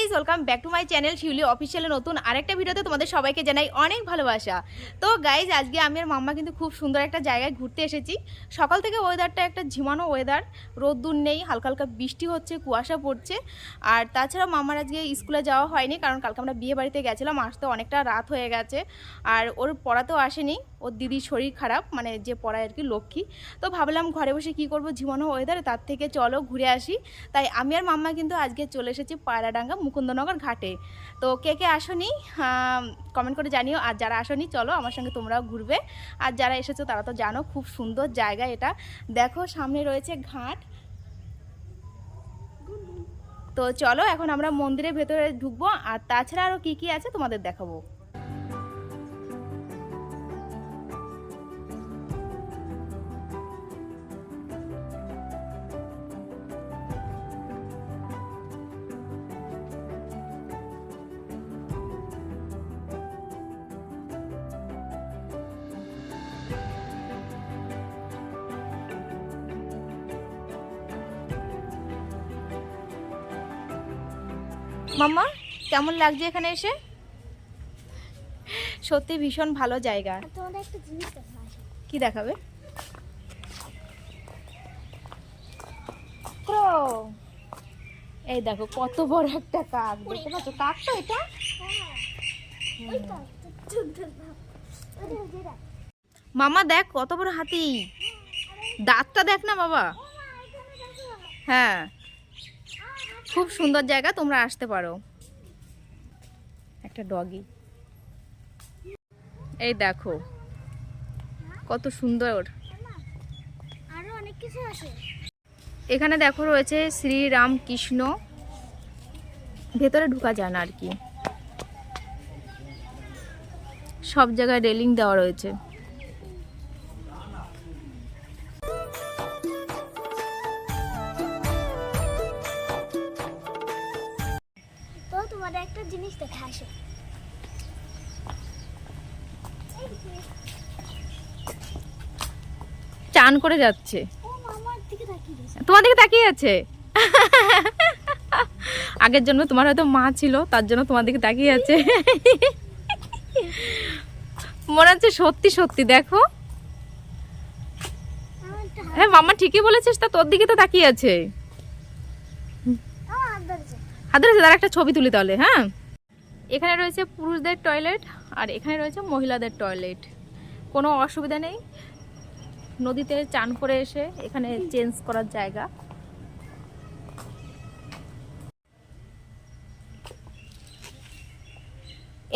Guys, welcome back to my channel Shiuli অফিসিয়ালের নতুন আরেকটা ভিডিওতে তোমাদের সবাইকে জানাই অনেক ভালোবাসা। তো গাইজ, আজকে আমি আর মাম্মা কিন্তু খুব সুন্দর একটা জায়গায় ঘুরতে এসেছি। সকাল থেকে ওয়েদারটা একটা ঝিমানো ওয়েদার, রোদ্দুর নেই, হালকা হালকা বৃষ্টি হচ্ছে, কুয়াশা পড়ছে। আর তাছাড়া মাম্মার আজকে স্কুলে যাওয়া হয়নি, কারণ কালকে আমরা বিয়ে বাড়িতে গেছিলাম, আসতে অনেকটা রাত হয়ে গেছে। আর ওর পড়াতেও আসেনি, ওর দিদির শরীর খারাপ, মানে যে পড়ায় আর কি, লক্ষ্মী। তো ভাবলাম ঘরে বসে কি করব ঝিমানো ওয়েদারে, তার থেকে চলো ঘুরে আসি। তাই আমি আর মাম্মা কিন্তু আজকে চলে এসেছি পায়রাডাঙ্গা মুকুন্দনগর ঘাটে। তো কে কে আসনি কমেন্ট করে জানিও, আর যারা আসনি চলো আমার সঙ্গে তোমরাও ঘুরবে। আর যারা এসেছো তারা তো জানো খুব সুন্দর জায়গা এটা। দেখো সামনে রয়েছে ঘাট। তো চলো এখন আমরা মন্দিরের ভেতরে ঢুকবো, আর তাছাড়া আরও কী কী আছে তোমাদের দেখাবো। মাম্মা, কেমন লাগছে এখানে এসে? সত্যি ভীষণ ভালো জায়গা। তোমাদের একটা জিনিস দেখাবো। কি দেখাবে? এই দেখো কত বড় একটা কাক, দেখতে পাচ্ছ? কাক তো এটা। মামা দেখ কত বড় হাতি, দাঁতটা দেখ না বাবা। হ্যাঁ, খুব সুন্দর জায়গা, তোমরা আসতে পারো। একটা ডগি, এই দেখো কত সুন্দর। আরো অনেক কিছু আছে এখানে দেখো রয়েছে শ্রীরামকৃষ্ণ, ভেতরে ঢোকা যায় না আর কি, সব জায়গায় রেলিং দেওয়া রয়েছে। তো তোমাদের একটা জিনিস দেখা আসে। চান করে যাচ্ছে, ও মামার দিকে তাকিয়ে আছে। তোমার দিকে তাকিয়ে আছে। আগের জন্য তোমার হয়তো মা ছিল, তার জন্য তোমার দিকে তাকিয়ে আছে। মনে হচ্ছে সত্যি সত্যি। দেখো, হ্যাঁ মাম্মা ঠিকই বলেছিস, তা তোর দিকে তো তাকিয়ে আছে। হাত ধরেছে, তার একটা ছবি তুলি তাহলে। হ্যাঁ, এখানে রয়েছে পুরুষদের টয়লেট, আর এখানে রয়েছে মহিলাদের টয়লেট। কোনো অসুবিধা নেই, নদীতে চান করে এসে এখানে চেঞ্জ করার জায়গা।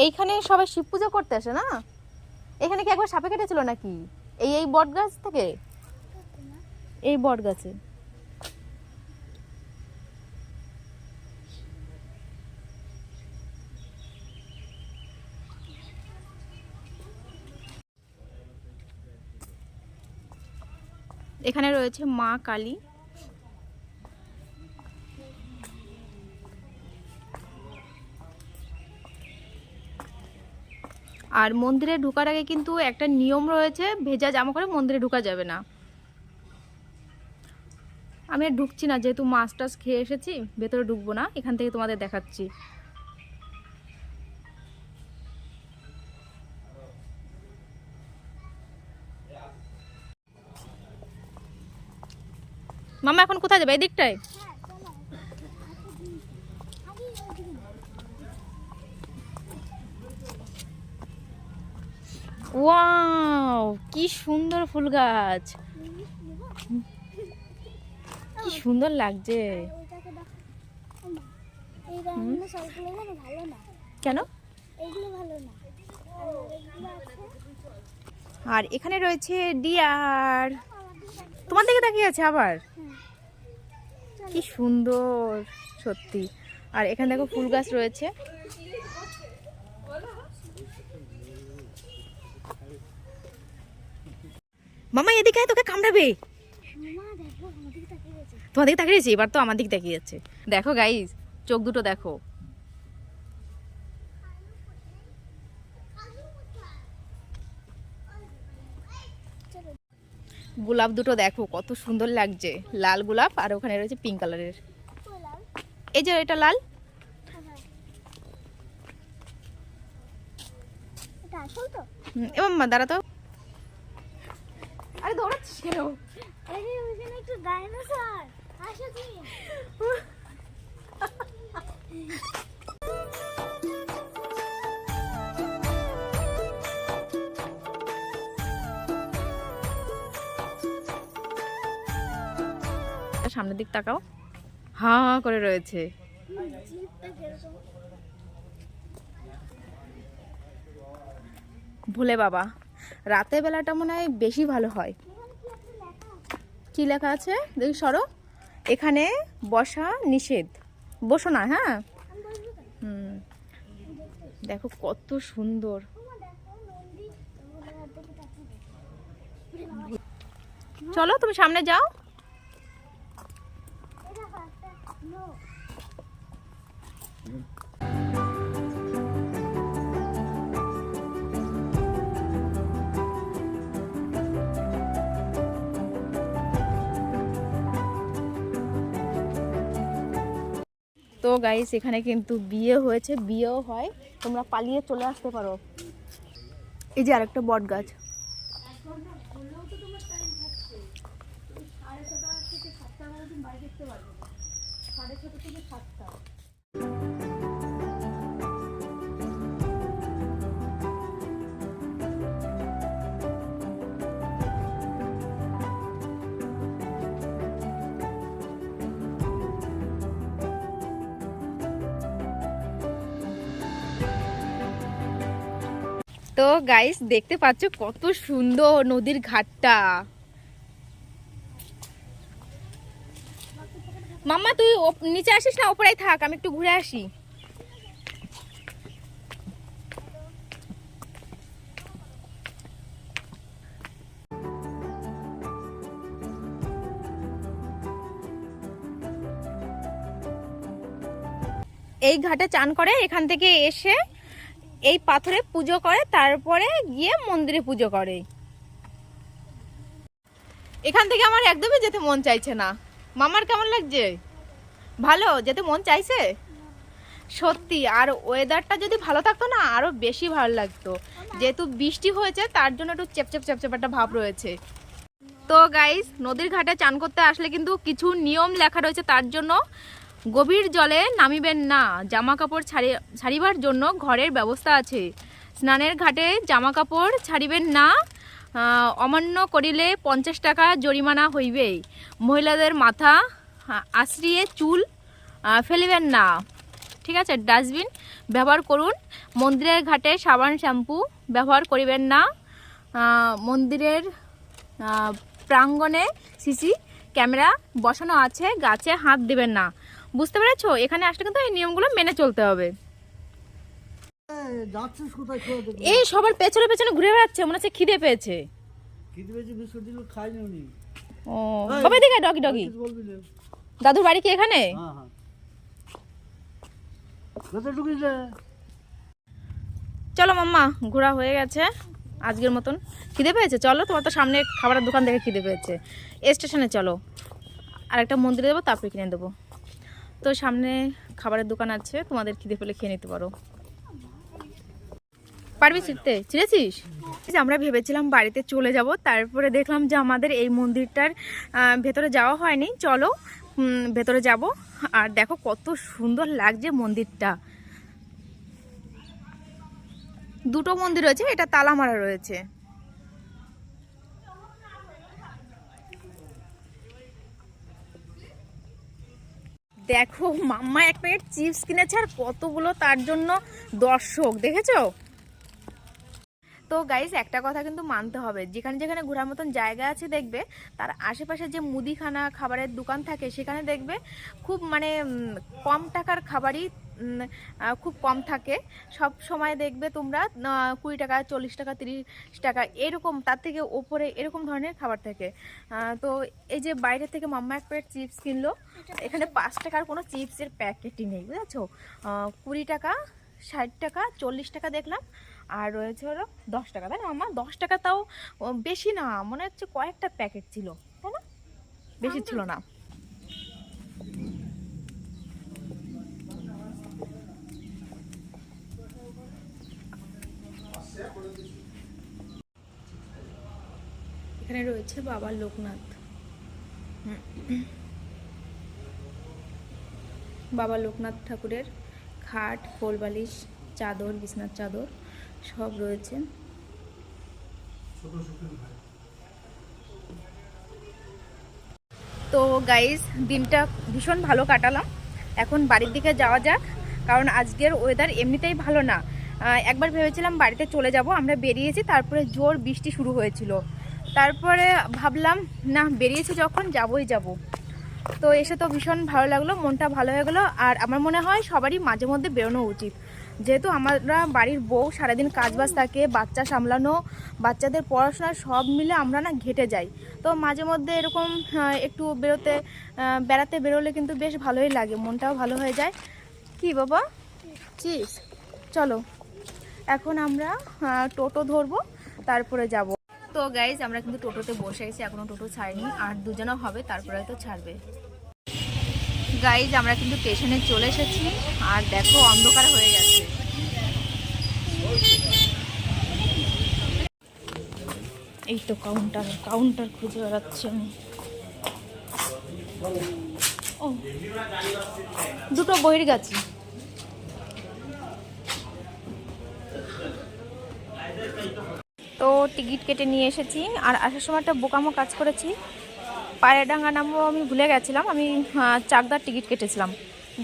এইখানে সবাই শিব পূজা করতে আসে না? এখানে কি একবার সাপে কেটেছিল নাকি? এই বট গাছ থেকে, এই বট গাছে। এখানে রয়েছে মা কালী। আর মন্দিরে ঢোকার আগে কিন্তু একটা নিয়ম রয়েছে, ভেজা জামা করে মন্দিরে ঢোকা যাবে না। আমি আর ঢুকছি না, যেহেতু মাছ টাছ খেয়ে এসেছি, ভেতরে ঢুকবো না, এখান থেকে তোমাদের দেখাচ্ছি। মামা এখন কোথায় যাবে? এই দিকটায়। ওয়াও, কি সুন্দর ফুল গাছ, কি সুন্দর লাগছে। কেন? আর এখানে রয়েছে ডিয়ার, তোমার দিকে তাকিয়ে আছে আবার। কি সুন্দর সত্যি। আর এখানে দেখো ফুল গাছ রয়েছে। মামা এদিকে আয়, তোকে কামড়াবে। তোমার দিকে তাকিয়েছি, এবার তো আমার দিকে তাকিয়ে যাচ্ছে। দেখো গাইস, চোখ দুটো দেখো। গোলাপ দুটো দেখো কত সুন্দর লাগছে, লাল গোলাপ, আর ওখানে রয়েছে পিঙ্ক কালারের। এই যে এটা লাল, এটা আসল তো? এবার মা দাঁড়া তো। আরে দৌড়াচ্ছিস কেন? আরে ওখানে একটু ডাইনোসর আসো তুমি। সামনের দিক তাকাও, হা হা করে রয়েছে। জিপটা কিরকম? ভোলে বাবা, রাতের বেলাটা মনে হয় বেশি ভালো হয়। কি লেখা আছে দেখি সরো। এখানে বসা নিষেধ, বসো না। হ্যাঁ, আমি বলবো কেন? হুম, দেখো কত সুন্দর। তোমার দেখো নন্দী ওগুলো দেখে তাকিয়ে। চলো তুমি সামনে যাও। এটা একটা নো। তো গাইস এখানে কিন্তু বিয়ে হয়েছে, বিয়েও হয়, তোমরা পালিয়ে চলে আসতে পারো। এই যে আরেকটা বট গাছ। তো গাইস দেখতে পাচ্ছ কত সুন্দর নদীর ঘাটটা। মাম্মা তুই নিচে আসিস না, ওপরেই থাক, আমি একটু ঘুরে আসি। এই ঘাটে চান করে, এখান থেকে এসে এই পাথরে পুজো করে, তারপরে গিয়ে মন্দিরে পুজো করে। এখান থেকে আমার একদমই যেতে মন চাইছে না। মামার কেমন লাগছে? ভালো, যেতে মন চাইছে সত্যি। আর ওয়েদারটা যদি ভালো থাকতো না আরো বেশি ভালো লাগতো। যেহেতু বৃষ্টি হয়েছে তার জন্য একটু চেপচেপ চেপচেপ একটা ভাব রয়েছে। তো গাইস নদীর ঘাটে চান করতে আসলে কিন্তু কিছু নিয়ম লেখা রয়েছে, তার জন্য গভীর জলে নামিবেন না, জামা কাপড় ছাড়িবার জন্য ঘরের ব্যবস্থা আছে। স্নানের ঘাটে জামা কাপড় ছাড়িবেন না, অমান্য করিলে 50 টাকা জরিমানা হইবে। মহিলাদের মাথা আশ্রিয়ে চুল ফেলিবেন না, ঠিক আছে। ডাস্টবিন ব্যবহার করুন। মন্দিরের ঘাটে সাবান শ্যাম্পু ব্যবহার করিবেন না। মন্দিরের প্রাঙ্গণে সিসি ক্যামেরা বসানো আছে, গাছে হাত দিবেন না। বুঝতে পেরেছো? এখানে আসলে কিন্তু এই নিয়মগুলো মেনে চলতে হবে। এই সবার পেছনে পেছনে ঘুরে বেড়াচ্ছে, মনে হচ্ছে খিদে পেয়েছে। ও বাবা দিকে ডগি ডগি। দাদুর বাড়ি কি এখানে? চলো মাম্মা, ঘোরা হয়ে গেছে আজকের মতন। খিদে পেয়েছে, চলো, তোমার তো সামনে খাবারের দোকান দেখে খিদে পেয়েছে। স্টেশনে চলো, আরেকটা মন্দিরে দেবো, তারপরে কিনে দেবো। তো সামনে খাবারের দোকান আছে, তোমাদের খিদে পেলে খেয়ে নিতে পারো। পারবি ছিঁড়তে? ছিঁড়েছিস? আমরা ভেবেছিলাম বাড়িতে চলে যাব, তারপরে দেখলাম যে আমাদের এই মন্দিরটার ভেতরে যাওয়া হয়নি। চলো ভেতরে যাব। আর দেখো কত সুন্দর লাগছে মন্দিরটা। দুটো মন্দির রয়েছে, এটা তালা মারা রয়েছে। দেখো মাম্মা এক প্যাকেট চিপস কিনেছে, আর কতগুলো তার জন্য দর্শক, দেখেছো? তো গাইস একটা কথা কিন্তু মানতে হবে, যেখানে যেখানে ঘোরার মতন জায়গা আছে দেখবে তার আশেপাশে যে মুদিখানা খাবারের দোকান থাকে সেখানে দেখবে খুব মানে কম টাকার খাবারই খুব কম থাকে। সব সময় দেখবে তোমরা 20 টাকা, 40 টাকা, 30 টাকা এরকম, তার থেকে ওপরে এরকম ধরনের খাবার থাকে। তো এই যে বাইরে থেকে মাম্মা এক প্যাকেট চিপস কিনলো, এখানে 5 টাকার কোনো চিপসের প্যাকেটই নেই, বুঝেছো? 20 টাকা, 60 টাকা, 40 টাকা দেখলাম, আর রয়েছে হলো 10 টাকা। তাই না মাম্মা? 10 টাকা তাও বেশি না, মনে হচ্ছে কয়েকটা প্যাকেট ছিল, তাই না? বেশি ছিল না। এখানে রয়েছে বাবা লোকনাথ। বাবা লোকনাথ ঠাকুরের খাট, কোলবালিশ, চাদর, বিছনার চাদর সব রয়েছে। তো গাইস, দিনটা ভীষণ ভালো কাটালাম। এখন বাড়ির দিকে যাওয়া যাক, কারণ আজকের ওয়েদার এমনিতেই ভালো না। একবার ভেবেছিলাম বাড়িতে চলে যাব, আমরা বেরিয়েছি, তারপরে জোর বৃষ্টি শুরু হয়েছিল। তারপরে ভাবলাম না, বেরিয়েছি যখন যাবই যাব। তো এসে তো ভীষণ ভালো লাগলো, মনটা ভালো হয়ে গেলো। আর আমার মনে হয় সবারই মাঝে মধ্যে বেরোনো উচিত, যেহেতু আমরা বাড়ির বউ, সারাদিন কাজবাজ থাকে, বাচ্চা সামলানো, বাচ্চাদের পড়াশোনা সব মিলে আমরা না ঘেটে যাই। তো মাঝে মধ্যে এরকম একটু বেড়াতে বেরোলে কিন্তু বেশ ভালোই লাগে, মনটাও ভালো হয়ে যায়। কি বাবা চিস, চলো এখন আমরা টোটো ধরবো, তারপরে যাব। তো গাইজ, আমরা কিন্তু টোটোতে বসে গেছি, এখনো টোটো ছাড়েনি, আর দুজনও হবে, তারপরে হয়তো ছাড়বে। গাইজ, আমরা কিন্তু স্টেশনে চলে এসেছি, আর দেখো অন্ধকার হয়ে গেছে। এই তো কাউন্টার খুঁজে বেড়াচ্ছি আমি। ও, দুটো বহির্গাছি। তো টিকিট কেটে নিয়ে এসেছি, আর আসার সময় একটা বোকামো কাজ করেছি। পায়রাডাঙ্গা নামও আমি ভুলে গেছিলাম, আমি চাকদার টিকিট কেটেছিলাম,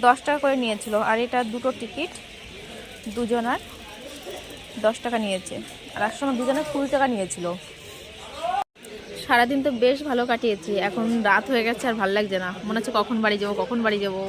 10 টাকা করে নিয়েছিল। আর এটা দুটো টিকিট, দুজনার 10 টাকা নিয়েছে, আর আসার সময় দুজনের 20 টাকা নিয়েছিল। সারাদিন তো বেশ ভালো কাটিয়েছি, এখন রাত হয়ে গেছে আর ভালো লাগছে না, মনে হচ্ছে কখন বাড়ি যাবো।